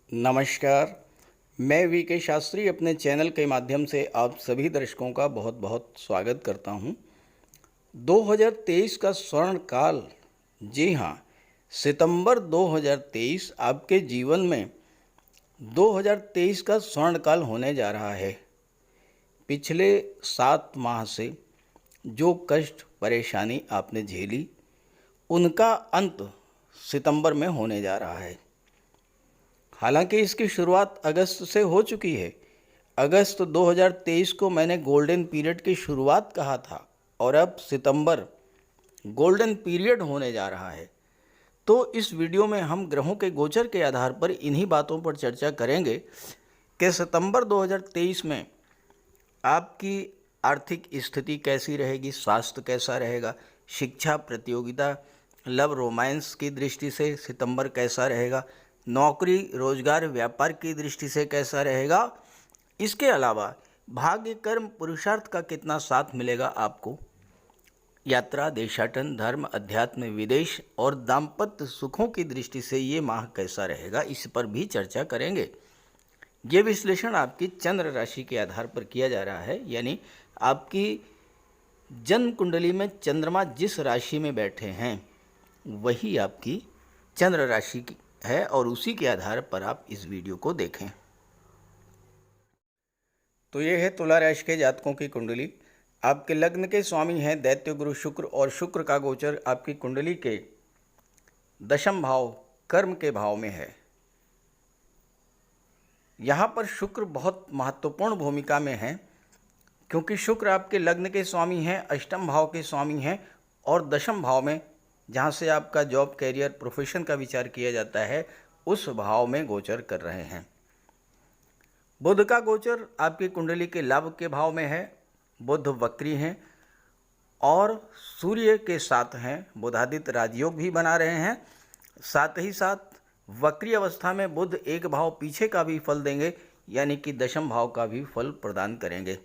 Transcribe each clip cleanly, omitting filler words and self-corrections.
नमस्कार। मैं वी के शास्त्री अपने चैनल के माध्यम से आप सभी दर्शकों का बहुत बहुत स्वागत करता हूं। 2023 का स्वर्ण काल, जी हां, सितंबर 2023 आपके जीवन में 2023 का स्वर्ण काल होने जा रहा है। पिछले 7 माह से जो कष्ट परेशानी आपने झेली, उनका अंत सितंबर में होने जा रहा है। हालांकि इसकी शुरुआत अगस्त से हो चुकी है। अगस्त 2023 को मैंने गोल्डन पीरियड की शुरुआत कहा था और अब सितंबर गोल्डन पीरियड होने जा रहा है। तो इस वीडियो में हम ग्रहों के गोचर के आधार पर इन्हीं बातों पर चर्चा करेंगे कि सितंबर 2023 में आपकी आर्थिक स्थिति कैसी रहेगी, स्वास्थ्य कैसा रहेगा, शिक्षा, प्रतियोगिता, लव, रोमांस की दृष्टि से सितंबर कैसा रहेगा, नौकरी, रोजगार, व्यापार की दृष्टि से कैसा रहेगा। इसके अलावा भाग्य, कर्म, पुरुषार्थ का कितना साथ मिलेगा आपको, यात्रा, देशाटन, धर्म, अध्यात्म, विदेश और दाम्पत्य सुखों की दृष्टि से ये माह कैसा रहेगा, इस पर भी चर्चा करेंगे। ये विश्लेषण आपकी चंद्र राशि के आधार पर किया जा रहा है, यानी आपकी जन्म कुंडली में चंद्रमा जिस राशि में बैठे हैं वही आपकी चंद्र राशि की है और उसी के आधार पर आप इस वीडियो को देखें। तो ये है तुला राशि के जातकों की कुंडली। आपके लग्न के स्वामी हैं दैत्य गुरु शुक्र और शुक्र का गोचर आपकी कुंडली के दशम भाव कर्म के भाव में है। यहाँ पर शुक्र बहुत महत्वपूर्ण भूमिका में है, क्योंकि शुक्र आपके लग्न के स्वामी हैं, अष्टम भाव के स्वामी हैं और दशम भाव में, जहाँ से आपका जॉब, कैरियर, प्रोफेशन का विचार किया जाता है, उस भाव में गोचर कर रहे हैं। बुध का गोचर आपकी कुंडली के लाभ के भाव में है। बुध वक्री हैं और सूर्य के साथ हैं। बुधादित्य राजयोग भी बना रहे हैं। साथ ही साथ वक्री अवस्था में बुध एक भाव पीछे का भी फल देंगे, यानी कि दशम भाव का भी फल प्रदान करेंगे।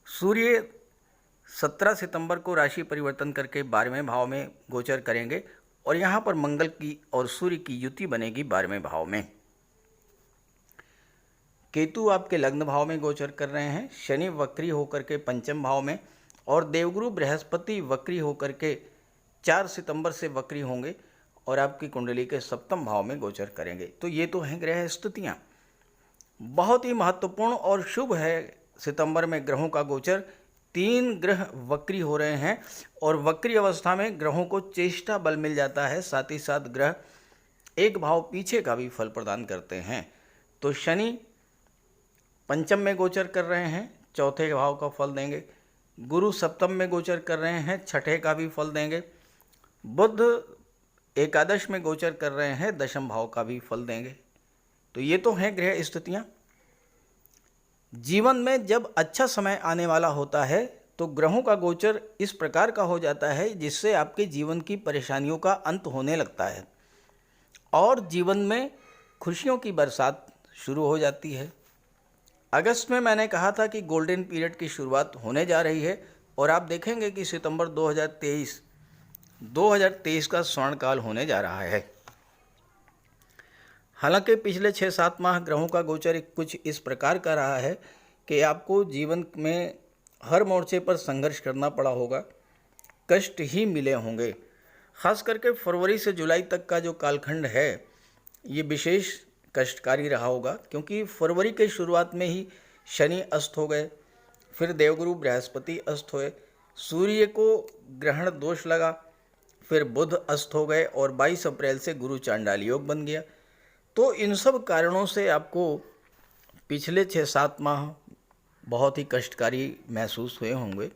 सूर्य 17 सितंबर को राशि परिवर्तन करके 12वें भाव में गोचर करेंगे और यहाँ पर मंगल की और सूर्य की युति बनेगी 12वें भाव में। केतु आपके लग्न भाव में गोचर कर रहे हैं। शनि वक्री होकर के पंचम भाव में और देवगुरु बृहस्पति वक्री होकर के 4 सितंबर से वक्री होंगे और आपकी कुंडली के सप्तम भाव में गोचर करेंगे। तो ये तो हैं ग्रह स्थितियाँ। बहुत ही महत्वपूर्ण और शुभ है सितंबर में ग्रहों का गोचर। 3 ग्रह वक्री हो रहे हैं और वक्री अवस्था में ग्रहों को चेष्टा बल मिल जाता है। साथ ही साथ ग्रह एक भाव पीछे का भी फल प्रदान करते हैं। तो शनि पंचम में गोचर कर रहे हैं, चौथे भाव का फल देंगे। गुरु सप्तम में गोचर कर रहे हैं, छठे का भी फल देंगे। बुध एकादश में गोचर कर रहे हैं, दशम भाव का भी फल देंगे। तो ये तो हैं ग्रह स्थितियाँ। जीवन में जब अच्छा समय आने वाला होता है तो ग्रहों का गोचर इस प्रकार का हो जाता है जिससे आपके जीवन की परेशानियों का अंत होने लगता है और जीवन में खुशियों की बरसात शुरू हो जाती है। अगस्त में मैंने कहा था कि गोल्डन पीरियड की शुरुआत होने जा रही है और आप देखेंगे कि सितंबर 2023 का स्वर्ण काल होने जा रहा है। हालांकि पिछले 6-7 माह ग्रहों का गोचर कुछ इस प्रकार का रहा है कि आपको जीवन में हर मोर्चे पर संघर्ष करना पड़ा होगा, कष्ट ही मिले होंगे। खास करके फरवरी से जुलाई तक का जो कालखंड है ये विशेष कष्टकारी रहा होगा, क्योंकि फरवरी के शुरुआत में ही शनि अस्त हो गए, फिर देवगुरु बृहस्पति अस्त हुए, सूर्य को ग्रहण दोष लगा, फिर बुध अस्त हो गए और 22 अप्रैल से गुरु चांडाल योग बन गया। तो इन सब कारणों से आपको पिछले 6-7 माह बहुत ही कष्टकारी महसूस हुए होंगे।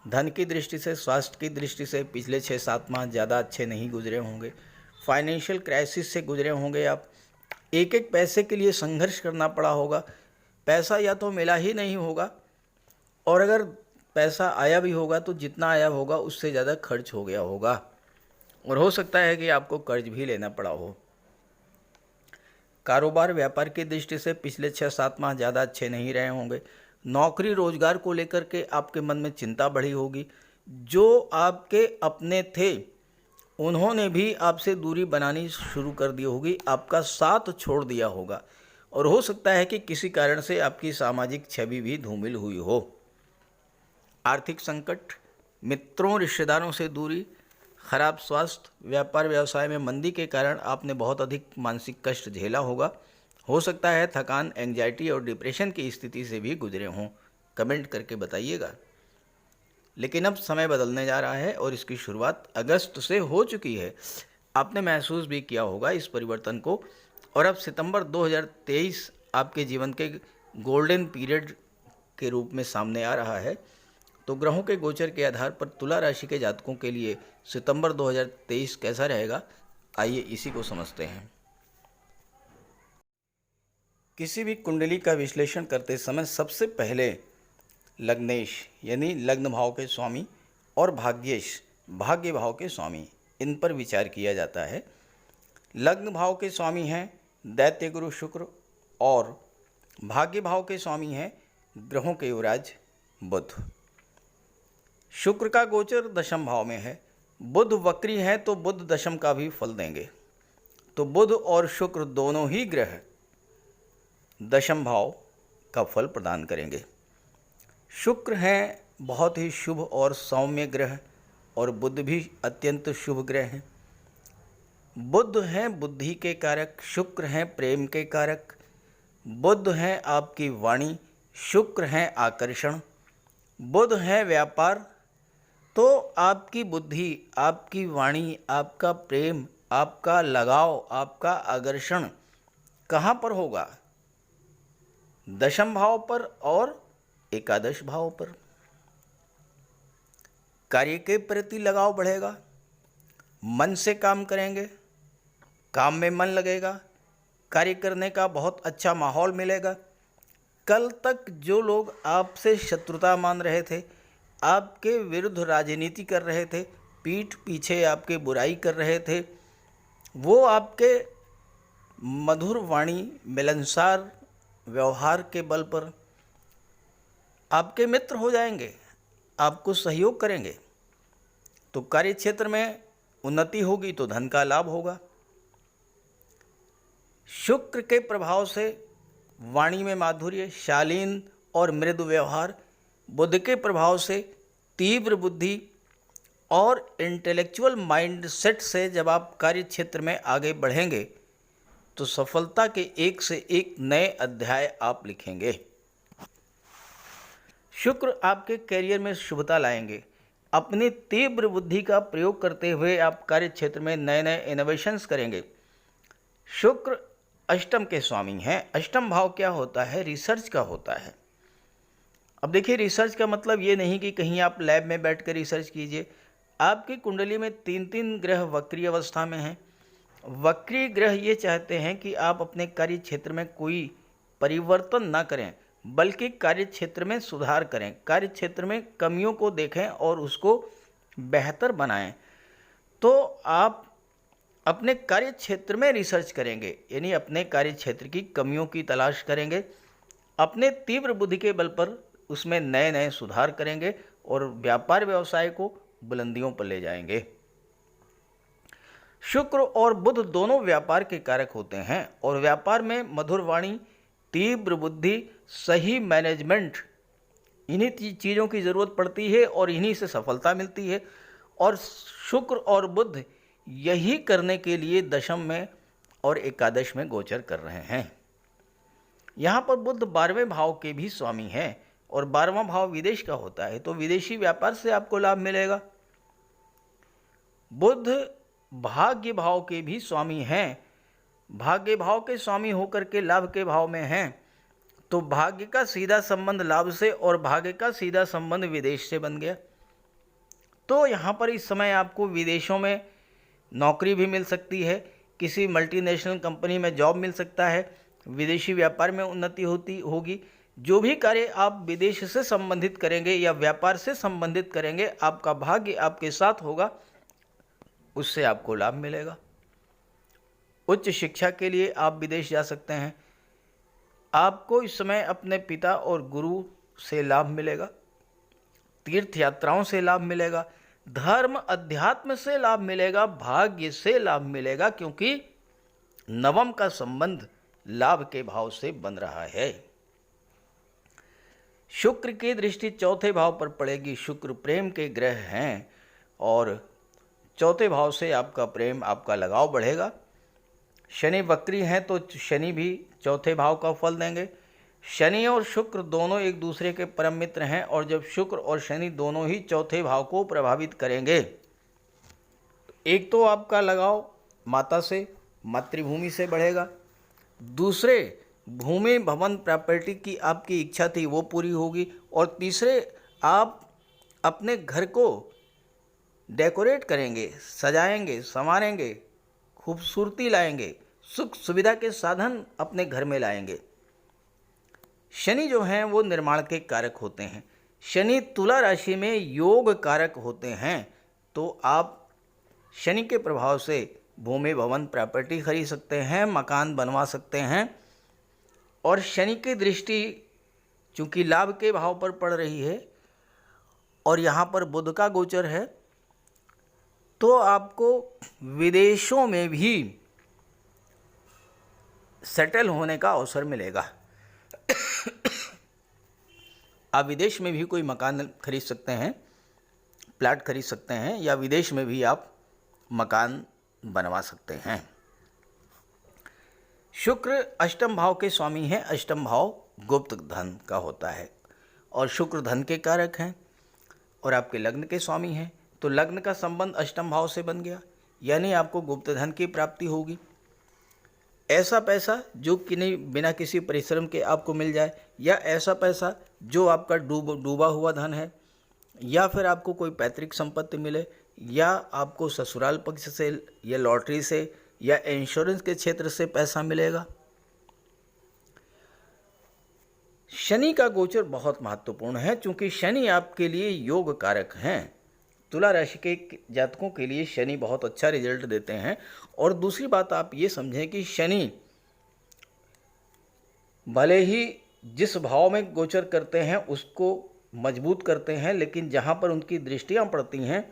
धन की दृष्टि से, स्वास्थ्य की दृष्टि से पिछले 6-7 माह ज़्यादा अच्छे नहीं गुजरे होंगे। फाइनेंशियल क्राइसिस से गुजरे होंगे आप। एक एक पैसे के लिए संघर्ष करना पड़ा होगा। पैसा या तो मिला ही नहीं होगा और अगर पैसा आया भी होगा तो जितना आया होगा उससे ज़्यादा खर्च हो गया होगा और हो सकता है कि आपको कर्ज भी लेना पड़ा हो। कारोबार, व्यापार की दृष्टि से पिछले 6-7 माह ज़्यादा अच्छे नहीं रहे होंगे। नौकरी, रोजगार को लेकर के आपके मन में चिंता बढ़ी होगी। जो आपके अपने थे उन्होंने भी आपसे दूरी बनानी शुरू कर दी होगी, आपका साथ छोड़ दिया होगा, और हो सकता है कि किसी कारण से आपकी सामाजिक छवि भी धूमिल हुई हो। आर्थिक संकट, मित्रों रिश्तेदारों से दूरी, खराब स्वास्थ्य, व्यापार व्यवसाय में मंदी के कारण आपने बहुत अधिक मानसिक कष्ट झेला होगा। हो सकता है थकान, एंजाइटी और डिप्रेशन की स्थिति से भी गुजरे हों। कमेंट करके बताइएगा। लेकिन अब समय बदलने जा रहा है और इसकी शुरुआत अगस्त से हो चुकी है। आपने महसूस भी किया होगा इस परिवर्तन को, और अब सितंबर 2023 आपके जीवन के गोल्डन पीरियड के रूप में सामने आ रहा है। तो ग्रहों के गोचर के आधार पर तुला राशि के जातकों के लिए सितंबर 2023 कैसा रहेगा, आइए इसी को समझते हैं। किसी भी कुंडली का विश्लेषण करते समय सबसे पहले लग्नेश यानी लग्न भाव के स्वामी और भाग्येश भाग्य भाव के स्वामी, इन पर विचार किया जाता है। लग्न भाव के स्वामी हैं दैत्य गुरु शुक्र, और भाग्य भाव के स्वामी हैं ग्रहों के युवराज बुध। शुक्र का गोचर दशम भाव में है। बुध वक्री है तो बुध दशम का भी फल देंगे। तो बुध और शुक्र दोनों ही ग्रह दशम भाव का फल प्रदान करेंगे। शुक्र हैं बहुत ही शुभ और सौम्य ग्रह, और बुध भी अत्यंत शुभ ग्रह हैं। बुध हैं बुद्धि के कारक, शुक्र हैं प्रेम के कारक। बुध हैं आपकी वाणी, शुक्र हैं आकर्षण। बुध हैं व्यापार। तो आपकी बुद्धि, आपकी वाणी, आपका प्रेम, आपका लगाव, आपका आकर्षण कहाँ पर होगा? दशम भाव पर और एकादश भाव पर। कार्य के प्रति लगाव बढ़ेगा, मन से काम करेंगे, काम में मन लगेगा, कार्य करने का बहुत अच्छा माहौल मिलेगा। कल तक जो लोग आपसे शत्रुता मान रहे थे, आपके विरुद्ध राजनीति कर रहे थे, पीठ पीछे आपके बुराई कर रहे थे, वो आपके मधुर वाणी, मिलनसार व्यवहार के बल पर आपके मित्र हो जाएंगे, आपको सहयोग करेंगे। तो कार्य क्षेत्र में उन्नति होगी तो धन का लाभ होगा। शुक्र के प्रभाव से वाणी में माधुर्य, शालीन और मृदु व्यवहार। बुध के प्रभाव से तीव्र बुद्धि और इंटेलेक्चुअल माइंड सेट से जब आप कार्य क्षेत्र में आगे बढ़ेंगे तो सफलता के एक से एक नए अध्याय आप लिखेंगे। शुक्र आपके करियर में शुभता लाएंगे। अपनी तीव्र बुद्धि का प्रयोग करते हुए आप कार्य क्षेत्र में नए नए इनोवेशंस करेंगे। शुक्र अष्टम के स्वामी हैं। अष्टम भाव क्या होता है? रिसर्च का होता है। अब देखिए, रिसर्च का मतलब ये नहीं कि कहीं आप लैब में बैठकर रिसर्च कीजिए। आपकी कुंडली में 3 ग्रह वक्री अवस्था में हैं। वक्री ग्रह ये चाहते हैं कि आप अपने कार्य क्षेत्र में कोई परिवर्तन ना करें, बल्कि कार्य क्षेत्र में सुधार करें, कार्य क्षेत्र में कमियों को देखें और उसको बेहतर बनाएं। तो आप अपने कार्य क्षेत्र में रिसर्च करेंगे, यानी अपने कार्य क्षेत्र की कमियों की तलाश करेंगे, अपने तीव्र बुद्धि के बल पर उसमें नए नए सुधार करेंगे और व्यापार व्यवसाय को बुलंदियों पर ले जाएंगे। शुक्र और बुध दोनों व्यापार के कारक होते हैं, और व्यापार में मधुर वाणी, तीव्र बुद्धि, सही मैनेजमेंट, इन्हीं चीज़ों की ज़रूरत पड़ती है और इन्हीं से सफलता मिलती है। और शुक्र और बुध यही करने के लिए दशम में और एकादश में गोचर कर रहे हैं। यहाँ पर बुध 12वें भाव के भी स्वामी हैं, और 12वां भाव विदेश का होता है, तो विदेशी व्यापार से आपको लाभ मिलेगा। बुध भाग्य भाव के भी स्वामी हैं। भाग्य भाव के स्वामी होकर के लाभ के भाव में हैं, तो भाग्य का सीधा संबंध लाभ से और भाग्य का सीधा संबंध विदेश से बन गया। तो यहाँ पर इस समय आपको विदेशों में नौकरी भी मिल सकती है, किसी मल्टीनेशनल कंपनी में जॉब मिल सकता है, विदेशी व्यापार में उन्नति होगी। जो भी कार्य आप विदेश से संबंधित करेंगे या व्यापार से संबंधित करेंगे, आपका भाग्य आपके साथ होगा, उससे आपको लाभ मिलेगा। उच्च शिक्षा के लिए आप विदेश जा सकते हैं। आपको इस समय अपने पिता और गुरु से लाभ मिलेगा, तीर्थ यात्राओं से लाभ मिलेगा, धर्म अध्यात्म से लाभ मिलेगा, भाग्य से लाभ मिलेगा, क्योंकि नवम का संबंध लाभ के भाव से बन रहा है। शुक्र की दृष्टि चौथे भाव पर पड़ेगी। शुक्र प्रेम के ग्रह हैं और चौथे भाव से आपका प्रेम, आपका लगाव बढ़ेगा। शनि वक्री हैं तो शनि भी चौथे भाव का फल देंगे। शनि और शुक्र दोनों एक दूसरे के परम मित्र हैं और जब शुक्र और शनि दोनों ही चौथे भाव को प्रभावित करेंगे, एक तो आपका लगाव माता से, मातृभूमि से बढ़ेगा, दूसरे भूमि भवन प्रॉपर्टी की आपकी इच्छा थी वो पूरी होगी, और तीसरे आप अपने घर को डेकोरेट करेंगे, सजाएंगे, संवारेंगे, खूबसूरती लाएंगे, सुख सुविधा के साधन अपने घर में लाएंगे। शनि जो हैं वो निर्माण के कारक होते हैं। शनि तुला राशि में योग कारक होते हैं, तो आप शनि के प्रभाव से भूमि भवन प्रॉपर्टी खरीद सकते हैं, मकान बनवा सकते हैं। और शनि की दृष्टि चूंकि लाभ के भाव पर पड़ रही है और यहाँ पर बुध का गोचर है, तो आपको विदेशों में भी सेटल होने का अवसर मिलेगा। आप विदेश में भी कोई मकान खरीद सकते हैं, प्लाट खरीद सकते हैं, या विदेश में भी आप मकान बनवा सकते हैं। शुक्र अष्टम भाव के स्वामी हैं। अष्टम भाव गुप्त धन का होता है और शुक्र धन के कारक हैं और आपके लग्न के स्वामी हैं, तो लग्न का संबंध अष्टम भाव से बन गया, यानी आपको गुप्त धन की प्राप्ति होगी। ऐसा पैसा जो कि नहीं बिना किसी परिश्रम के आपको मिल जाए, या ऐसा पैसा जो आपका डूबा हुआ धन है, या फिर आपको कोई पैतृक संपत्ति मिले, या आपको ससुराल पक्ष से या लॉटरी से या इंश्योरेंस के क्षेत्र से पैसा मिलेगा। शनि का गोचर बहुत महत्वपूर्ण है, क्योंकि शनि आपके लिए योग कारक हैं। तुला राशि के जातकों के लिए शनि बहुत अच्छा रिजल्ट देते हैं। और दूसरी बात आप ये समझें कि शनि भले ही जिस भाव में गोचर करते हैं उसको मजबूत करते हैं, लेकिन जहाँ पर उनकी दृष्टियाँ पड़ती हैं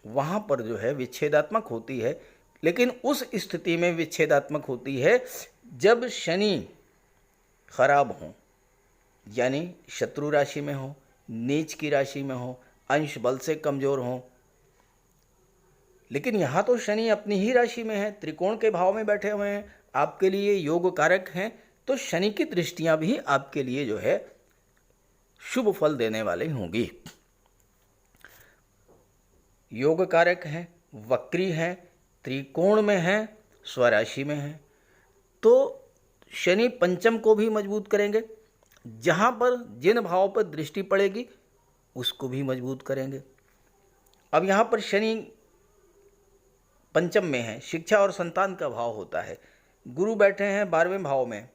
वहाँ पर जो है विच्छेदात्मक होती है। लेकिन उस स्थिति में विच्छेदात्मक होती है जब शनि खराब हो, यानी शत्रु राशि में हो, नीच की राशि में हो, अंश बल से कमज़ोर हों। लेकिन यहाँ तो शनि अपनी ही राशि में है, त्रिकोण के भाव में बैठे हुए हैं, आपके लिए योग कारक हैं, तो शनि की दृष्टियाँ भी आपके लिए जो है शुभ फल देने वाली होंगी। योग कारक हैं, वक्री हैं, त्रिकोण में हैं, स्वराशि में हैं, तो शनि पंचम को भी मजबूत करेंगे। जहाँ पर जिन भाव पर दृष्टि पड़ेगी उसको भी मजबूत करेंगे। अब यहाँ पर शनि पंचम में है, शिक्षा और संतान का भाव होता है। गुरु बैठे हैं 12वें भाव में,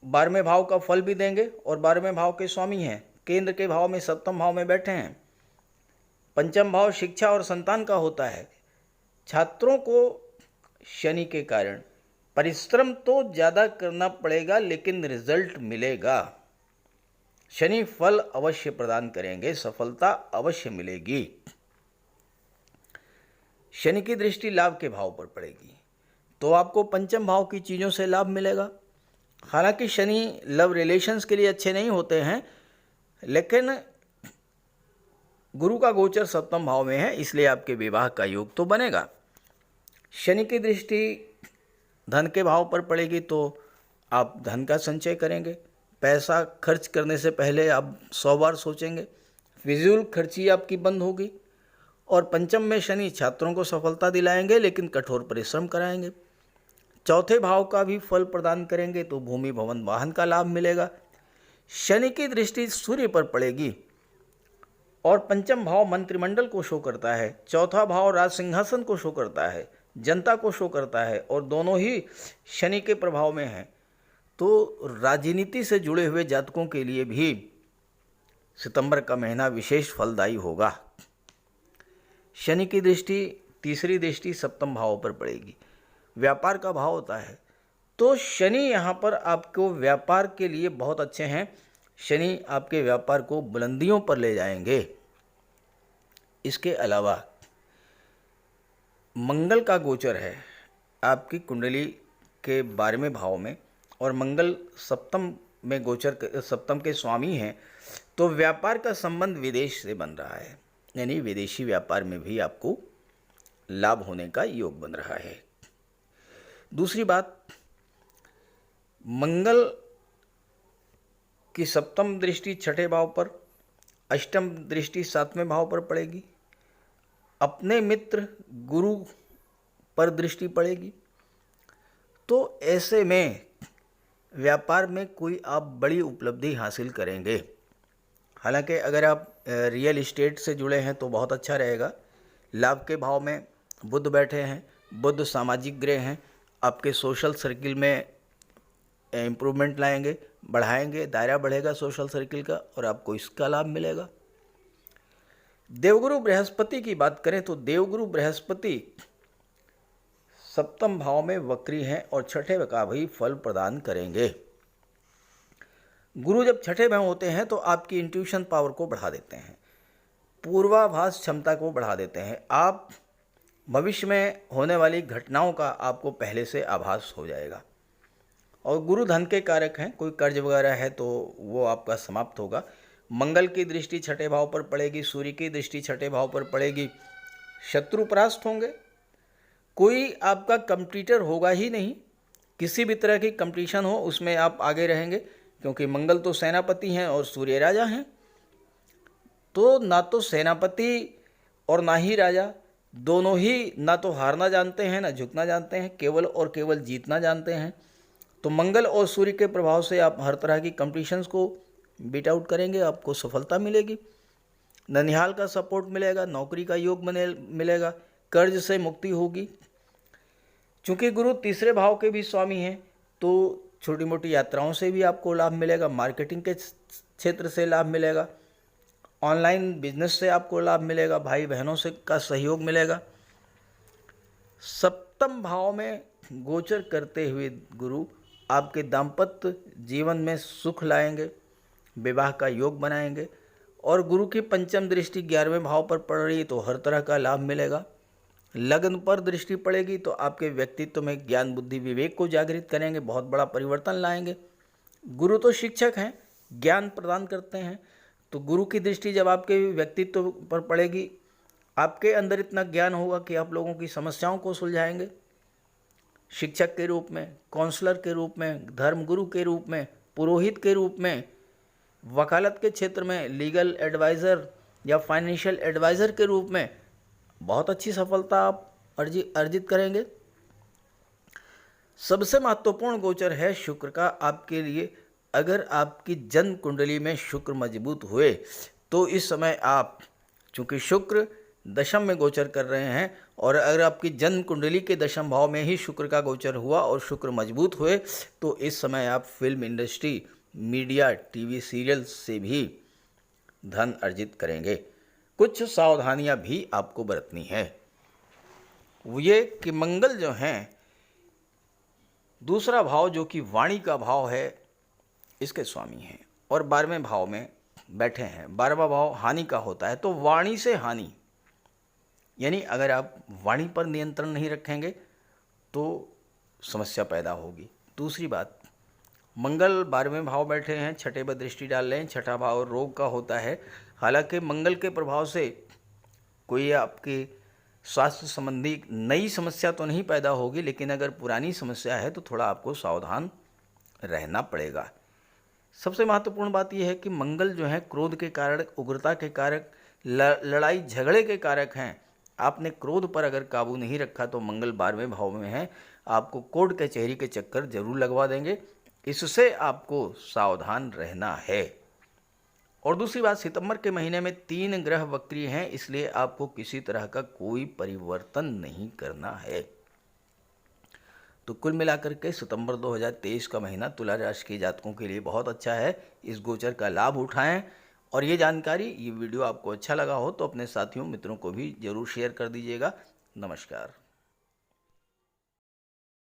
12वें भाव का फल भी देंगे और 12वें भाव के स्वामी हैं। केंद्र के भाव में सप्तम भाव में बैठे हैं। पंचम भाव शिक्षा और संतान का होता है। छात्रों को शनि के कारण परिश्रम तो ज़्यादा करना पड़ेगा, लेकिन रिजल्ट मिलेगा। शनि फल अवश्य प्रदान करेंगे, सफलता अवश्य मिलेगी। शनि की दृष्टि लाभ के भाव पर पड़ेगी, तो आपको पंचम भाव की चीज़ों से लाभ मिलेगा। हालांकि शनि लव रिलेशंस के लिए अच्छे नहीं होते हैं, लेकिन गुरु का गोचर सप्तम भाव में है, इसलिए आपके विवाह का योग तो बनेगा। शनि की दृष्टि धन के भाव पर पड़ेगी, तो आप धन का संचय करेंगे। पैसा खर्च करने से पहले आप 100 बार सोचेंगे। फिजूल खर्ची आपकी बंद होगी। और पंचम में शनि छात्रों को सफलता दिलाएंगे, लेकिन कठोर परिश्रम कराएंगे। चौथे भाव का भी फल प्रदान करेंगे, तो भूमि भवन वाहन का लाभ मिलेगा। शनि की दृष्टि सूर्य पर पड़ेगी और पंचम भाव मंत्रिमंडल को शो करता है, चौथा भाव राज सिंहासन को शो करता है, जनता को शो करता है, और दोनों ही शनि के प्रभाव में हैं। तो राजनीति से जुड़े हुए जातकों के लिए भी सितंबर का महीना विशेष फलदायी होगा। शनि की दृष्टि तीसरी दृष्टि सप्तम भाव पर पड़ेगी, व्यापार का भाव होता है, तो शनि यहाँ पर आपको व्यापार के लिए बहुत अच्छे हैं। शनि आपके व्यापार को बुलंदियों पर ले जाएंगे। इसके अलावा मंगल का गोचर है आपकी कुंडली के 12वें भाव में, और मंगल सप्तम में गोचर, सप्तम के स्वामी हैं, तो व्यापार का संबंध विदेश से बन रहा है, यानी विदेशी व्यापार में भी आपको लाभ होने का योग बन रहा है। दूसरी बात, मंगल की सप्तम दृष्टि छठे भाव पर, अष्टम दृष्टि 7वें भाव पर पड़ेगी, अपने मित्र गुरु पर दृष्टि पड़ेगी। तो ऐसे में व्यापार में कोई आप बड़ी उपलब्धि हासिल करेंगे। हालांकि अगर आप रियल इस्टेट से जुड़े हैं तो बहुत अच्छा रहेगा। लाभ के भाव में बुध बैठे हैं, बुध सामाजिक ग्रह हैं, आपके सोशल सर्किल में इम्प्रूवमेंट लाएंगे, बढ़ाएंगे, दायरा बढ़ेगा सोशल सर्किल का और आपको इसका लाभ मिलेगा। देवगुरु बृहस्पति की बात करें तो देवगुरु बृहस्पति सप्तम भाव में वक्री हैं और छठे का भी फल प्रदान करेंगे। गुरु जब छठे में होते हैं तो आपकी इंट्यूशन पावर को बढ़ा देते हैं, पूर्वाभास क्षमता को बढ़ा देते हैं। आप भविष्य में होने वाली घटनाओं का आपको पहले से आभास हो जाएगा। और गुरु धन के कारक हैं, कोई कर्ज वगैरह है तो वो आपका समाप्त होगा। मंगल की दृष्टि छठे भाव पर पड़ेगी, सूर्य की दृष्टि छठे भाव पर पड़ेगी, शत्रु परास्त होंगे। कोई आपका कंपटीटर होगा ही नहीं, किसी भी तरह की कंपटीशन हो उसमें आप आगे रहेंगे, क्योंकि मंगल तो सेनापति हैं और सूर्य राजा हैं। तो ना तो सेनापति और ना ही राजा, दोनों ही ना तो हारना जानते हैं ना झुकना जानते हैं, केवल और केवल जीतना जानते हैं। तो मंगल और सूर्य के प्रभाव से आप हर तरह की कंपटीशंस को बीट आउट करेंगे, आपको सफलता मिलेगी, ननिहाल का सपोर्ट मिलेगा, नौकरी का योग मिलेगा, कर्ज से मुक्ति होगी। चूँकि गुरु तीसरे भाव के भी स्वामी हैं तो छोटी मोटी यात्राओं से भी आपको लाभ मिलेगा, मार्केटिंग के क्षेत्र से लाभ मिलेगा, ऑनलाइन बिजनेस से आपको लाभ मिलेगा, भाई बहनों से का सहयोग मिलेगा। सप्तम भाव में गोचर करते हुए गुरु आपके दाम्पत्य जीवन में सुख लाएंगे, विवाह का योग बनाएंगे। और गुरु की पंचम दृष्टि 11वें भाव पर पड़ रही है तो हर तरह का लाभ मिलेगा। लग्न पर दृष्टि पड़ेगी तो आपके व्यक्तित्व में ज्ञान बुद्धि विवेक को जागृत करेंगे, बहुत बड़ा परिवर्तन लाएंगे। गुरु तो शिक्षक हैं, ज्ञान प्रदान करते हैं, तो गुरु की दृष्टि जब आपके व्यक्तित्व पर पड़ेगी, आपके अंदर इतना ज्ञान होगा कि आप लोगों की समस्याओं को सुलझाएंगे। शिक्षक के रूप में, काउंसलर के रूप में, धर्मगुरु के रूप में, पुरोहित के रूप में, वकालत के क्षेत्र में लीगल एडवाइज़र या फाइनेंशियल एडवाइज़र के रूप में बहुत अच्छी सफलता आप अर्जित करेंगे। सबसे महत्वपूर्ण गोचर है शुक्र का आपके लिए। अगर आपकी जन्म कुंडली में शुक्र मजबूत हुए तो इस समय आप, चूँकि शुक्र दशम में गोचर कर रहे हैं, और अगर आपकी जन्म कुंडली के दशम भाव में ही शुक्र का गोचर हुआ और शुक्र मजबूत हुए तो इस समय आप film industry, media, TV serial से भी धन अर्जित करेंगे। कुछ सावधानियां भी आपको बरतनी है। ये कि मंगल जो हैं, दूसरा भाव जो कि वाणी का भाव है, इसके स्वामी हैं और 12वें भाव में बैठे हैं। 12वां भाव हानि का होता है, तो वाणी से हानि, यानी अगर आप वाणी पर नियंत्रण नहीं रखेंगे तो समस्या पैदा होगी। दूसरी बात, मंगल 12वें भाव बैठे हैं, छठे पर दृष्टि डाल रहे हैं, छठा भाव रोग का होता है। हालांकि मंगल के प्रभाव से कोई आपकी स्वास्थ्य संबंधी नई समस्या तो नहीं पैदा होगी, लेकिन अगर पुरानी समस्या है तो थोड़ा आपको सावधान रहना पड़ेगा। सबसे महत्वपूर्ण बात यह है कि मंगल जो है क्रोध के कारक, उग्रता के कारक, लड़ाई झगड़े के कारक हैं। आपने क्रोध पर अगर काबू नहीं रखा तो मंगल 12वें भाव में है, आपको कोर्ट कचहरी के चक्कर जरूर लगवा देंगे। इससे आपको सावधान रहना है। और दूसरी बात, सितंबर के महीने में 3 ग्रह वक्री हैं, इसलिए आपको किसी तरह का कोई परिवर्तन नहीं करना है। तो कुल मिलाकर के सितंबर 2023 का महीना तुला राशि के जातकों के लिए बहुत अच्छा है। इस गोचर का लाभ उठाएं। और ये जानकारी, ये वीडियो आपको अच्छा लगा हो तो अपने साथियों मित्रों को भी जरूर शेयर कर दीजिएगा। नमस्कार।